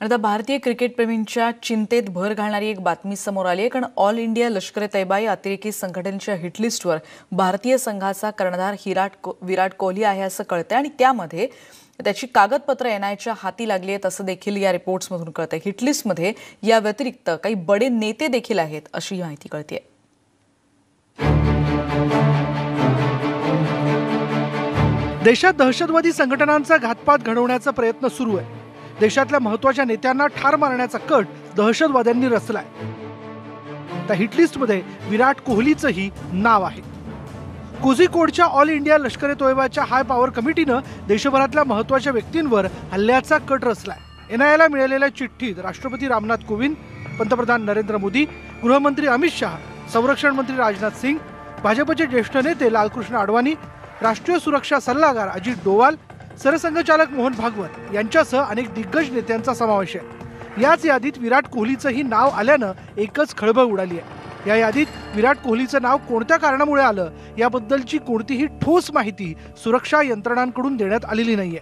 आता भारतीय क्रिकेटप्रेमींच्या चिंतेत भर घालणारी एक बातमी समोर आली आहे, कारण ऑल इंडिया लष्कर-ए-तैयबा या अतिरेकी संघटनेच्या हिटलिस्टवर भारतीय संघाचा कर्णधार विराट कोहली आहे असं कळतंय आणि त्यामध्ये त्याची कागदपत्र एनआयच्या हाती लागली आहेत असं देखील या रिपोर्ट्समधून कळतंय। हिटलिस्टमध्ये या व्यतिरिक्त काही बडे नेते देखील आहेत अशी माहिती कळतेय। देशात दहशतवादी संघटनांचा घातपात घडवण्याचा प्रयत्न सुरू आहे। देशातल्या महत्त्वाच्या नेत्यांना ठार मारण्याचा कट दहशतवाद्यांनी रचलाय। त्या हिटलिस्टमध्ये विराट कोहलीचंही नाव आहे। कोझिकोडच्या ऑल इंडिया लष्कर-ए-तोयबाच्या हाय पॉवर कमिटीनं देशभरातल्या महत्त्वाच्या व्यक्तींवर हल्ल्याचा कट रचलाय। एनआयला मिळालेल्या चिठ्ठीत राष्ट्रपती रामनाथ कोविंद, पंतप्रधान नरेंद्र मोदी, गृहमंत्री अमित शाह, संरक्षण मंत्री राजनाथ सिंग, भाजपचे ज्येष्ठ नेते लालकृष्ण अडवाणी, राष्ट्रीय सुरक्षा सल्लागार अजित डोवाल, सरसंघचालक मोहन भागवत यांच्यासह अनेक दिग्गज नेत्यांचा समावेश आहे। याच यादीत विराट कोहलीचंही नाव आल्यानं एकच खळबळ उडाली आहे। या यादीत विराट कोहलीचं नाव कोणत्या कारणामुळे आलं याबद्दलची कोणतीही ठोस माहिती सुरक्षा यंत्रणांकडून देण्यात आलेली नाहीये।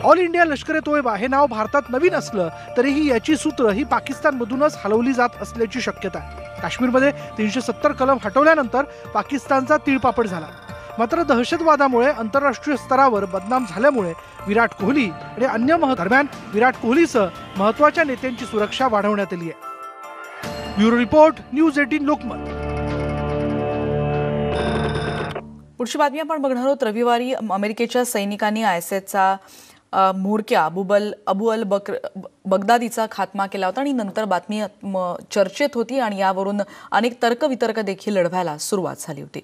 ऑल इंडिया लष्कर-ए-तोयबा हे नाव भारतात नवीन असलं तरीही याची सूत्र ही पाकिस्तानमधूनच हलवली जात असल्याची शक्यता आहे। काश्मीरमध्ये 370 कलम हटवल्यानंतर पाकिस्तानचा तीळपापड झाला। मात्र दहशतवादामुळे आंतरराष्ट्रीय स्तरावर बदनाम झाल्यामुळे विराट कोहली आणि अन्य दरम्यान विराट कोहलीसह महत्त्वाच्या नेत्यांची सुरक्षा वाढवण्यात आली आहे। Bureau report, news 18 Lokmat. पुढची बातमी आपण बघणार आहोत। रविवारी अमेरिकेच्या सैनिकांनी आयएसचा म्होरक्या अबू अल बगदादीचा खात्मा केला होता आणि नंतर बातमी चर्चेत होती आणि यावरून अनेक तर्कवितर्क देखील लढवायला सुरुवात झाली होती।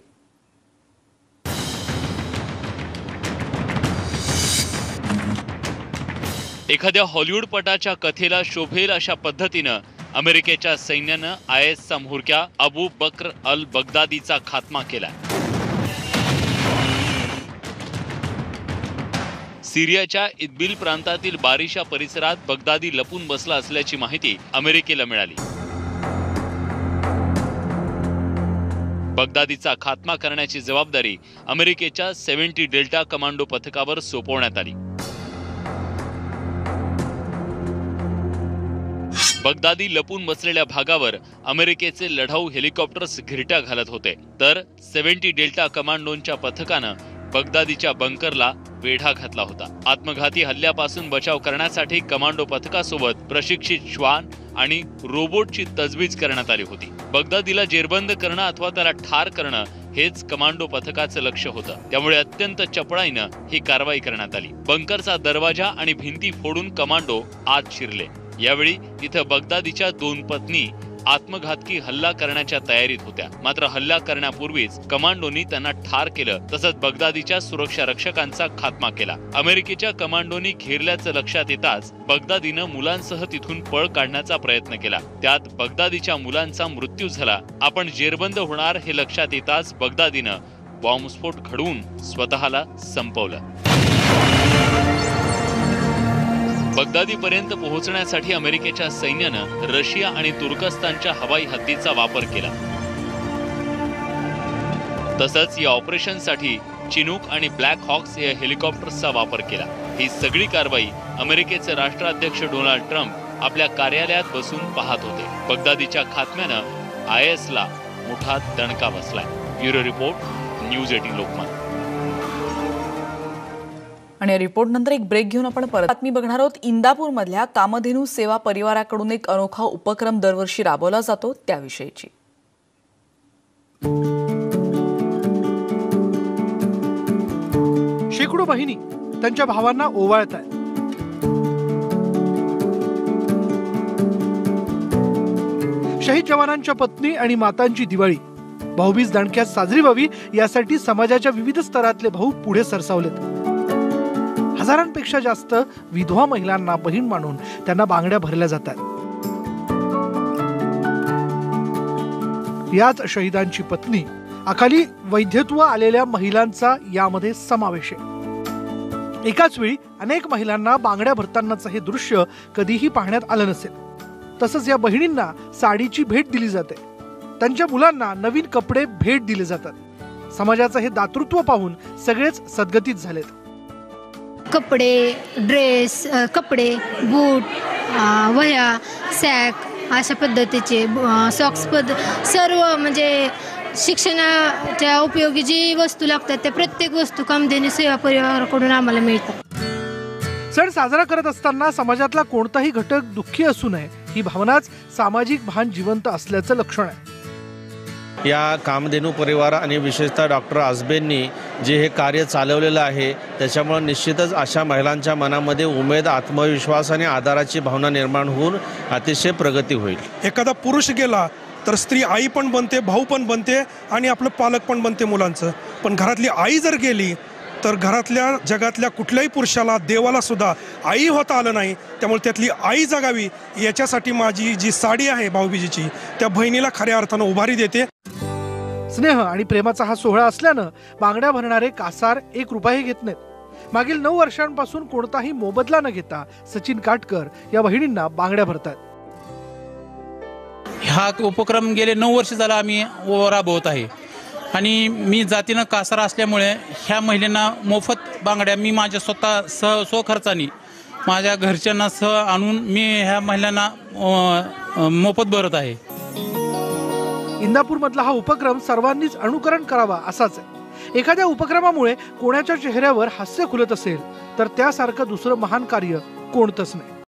एखाद्या हॉलिवूडपटाच्या कथेला शोभेल अशा पद्धतीनं अमेरिकेच्या सैन्यानं आयएसचा म्होरक्या अबू बक्र अल बगदादीचा खात्मा केला। सिरियाच्या इदबिल प्रांतातील बारिशा परिसरात बगदादी लपून बसला असल्याची माहिती अमेरिकेला मिळाली। बगदादीचा खात्मा करण्याची जबाबदारी अमेरिकेच्या 70 डेल्टा कमांडो पथकावर सोपवण्यात आली। बगदादी लपून बसलेल्या भागावर अमेरिकेचे लढाऊ हेलिकॉप्टर्स घिरट्या घालत होते, तर 70 डेल्टा कमांडोंच्या पथकानं बगदादीच्या बंकरला वेढा घातला होता। आत्मघाती हल्ल्यापासून बचाव करण्यासाठी कमांडो पथकासोबत प्रशिक्षित श्वान आणि रोबोटची तजवीज करण्यात आली होती। बगदादीला जेरबंद करणं अथवा त्याला ठार करणं हेच कमांडो पथकाचं लक्ष्य होतं, त्यामुळे अत्यंत चपळाईनं ही कारवाई करण्यात आली। बंकरचा दरवाजा आणि भिंती फोडून कमांडो आत शिरले। यावेळी तिथं बगदादीच्या 2 पत्नी आत्मघातकी हल्ला करण्याच्या तयारीत होत्या, मात्र हल्ला करण्यापूर्वीच कमांडोनी त्यांना ठार केलं, तसंच बगदादीच्या सुरक्षा रक्षकांचा खात्मा केला। अमेरिकेच्या कमांडोनी घेरल्याचं लक्षात येताच बगदादीनं मुलांसह तिथून पळ काढण्याचा प्रयत्न केला। त्यात बगदादीच्या मुलांचा मृत्यू झाला। आपण जेरबंद होणार हे लक्षात येताच बगदादीनं बॉम्बस्फोट घडवून स्वतःला संपवलं। बगदादीपर्यंत पोहोचण्यासाठी अमेरिकेच्या सैन्यानं रशिया आणि तुर्कस्तानच्या हवाई हद्दीचा वापर केला। तसंच या ऑपरेशनसाठी चिनूक आणि ब्लॅक हॉक्स या हेलिकॉप्टर्सचा वापर केला। ही सगळी कारवाई अमेरिकेचे राष्ट्राध्यक्ष डोनाल्ड ट्रम्प आपल्या कार्यालयात बसून पाहत होते। बगदादीच्या खात्म्यानं आयएसला मोठा दणका बसलाय। Bureau report, news 18 Lokmat. आणि रिपोर्ट नंतर एक ब्रेक घेऊन आपण परत बातमी बघणार आहोत। इंदापूरमधल्या कामधेनू सेवा परिवाराकडून एक अनोखा उपक्रम दरवर्षी राबवला जातो त्याविषयीची। शेकडो बहिणी त्यांच्या भावांना ओवाळतात। शहीद जवानांच्या पत्नी आणि मातांची दिवाळी भाऊबीज दणक्यात साजरी व्हावी यासाठी समाजाच्या विविध स्तरातले भाऊ पुढे सरसावलेत। हजारांपेक्षा जास्त विधवा महिलांना बहीण मानून त्यांना बांगड्या भरल्या जातात। याच शहीदांची पत्नी अखाली वैध्यत्व आलेल्या महिलांचा यामध्ये समावेश आहे। एकाच वेळी अनेक महिलांना बांगड्या भरतानाचं हे दृश्य कधीही पाहण्यात आलं नसेल। तसंच या बहिणींना साडीची भेट दिली जाते, त्यांच्या मुलांना नवीन कपडे भेट दिले जातात। समाजाचं हे दातृत्व पाहून सगळेच सद्गतीत झालेत। कपडे, ड्रेस, कपडे, बूट, वह्या, सॅक अशा पद्धतीचे सॉक्स सर्व म्हणजे शिक्षणाच्या उपयोगी जी वस्तू लागतात त्या प्रत्येक वस्तू कामधेनू सेवा परिवाराकडून आम्हाला मिळतात. सण साजरा करत असताना समाजातला कोणताही घटक दुःखी असू नये ही भावनाच सामाजिक भान जिवंत असल्याचं लक्षण आहे. या कामधेनू परिवार आणि विशेषतः डॉक्टर आसबेंनी जे हे कार्य चालवलेलं आहे त्याच्यामुळे निश्चितच अशा महिलांच्या मनामध्ये उमेद, आत्मविश्वास आणि आदराची भावना निर्माण होऊन अतिशय प्रगती होईल. एखादा पुरुष गेला तर स्त्री आई पण बनते, भाऊ पण बनते आणि आपलं पालक पण बनते मुलांचं. पण घरातली आई जर गेली तर घरातल्या जगातल्या कुठल्याही पुरुषाला, देवाला सुद्धा आई होता आलं नाही. त्यामुळे त्यातली आई जगावी याच्यासाठी माझी जी साडी आहे भाऊबीजेची त्या बहिणीला खऱ्या अर्थानं उभारी देते. स्नेह आणि प्रेमाचा हा सोहळा असल्यानं बांगड्या भरणारे कासार 1 रुपयाही घेत नाहीत. मागील 9 वर्षांपासून कोणताही मोबदला न घेता सचिन काटकर या बहिणींना बांगड्या भरतात. हा उपक्रम गेले 9 वर्ष झाला आम्ही राबवत आहे आणि मी जातीनं कासार असल्यामुळे ह्या महिलांना मोफत बांगड्या मी माझ्या स्वखर्चाने माझ्या घरच्यांना आणून मी ह्या महिलांना मोफत भरत आहे. इंदापूरमधला हा उपक्रम सर्वांनीच अनुकरण करावा असाच आहे. एखाद्या उपक्रमामुळे कोणाच्या चेहऱ्यावर हास्य खुलत असेल तर त्यासारखं दुसरं महान कार्य कोणतंच नाही.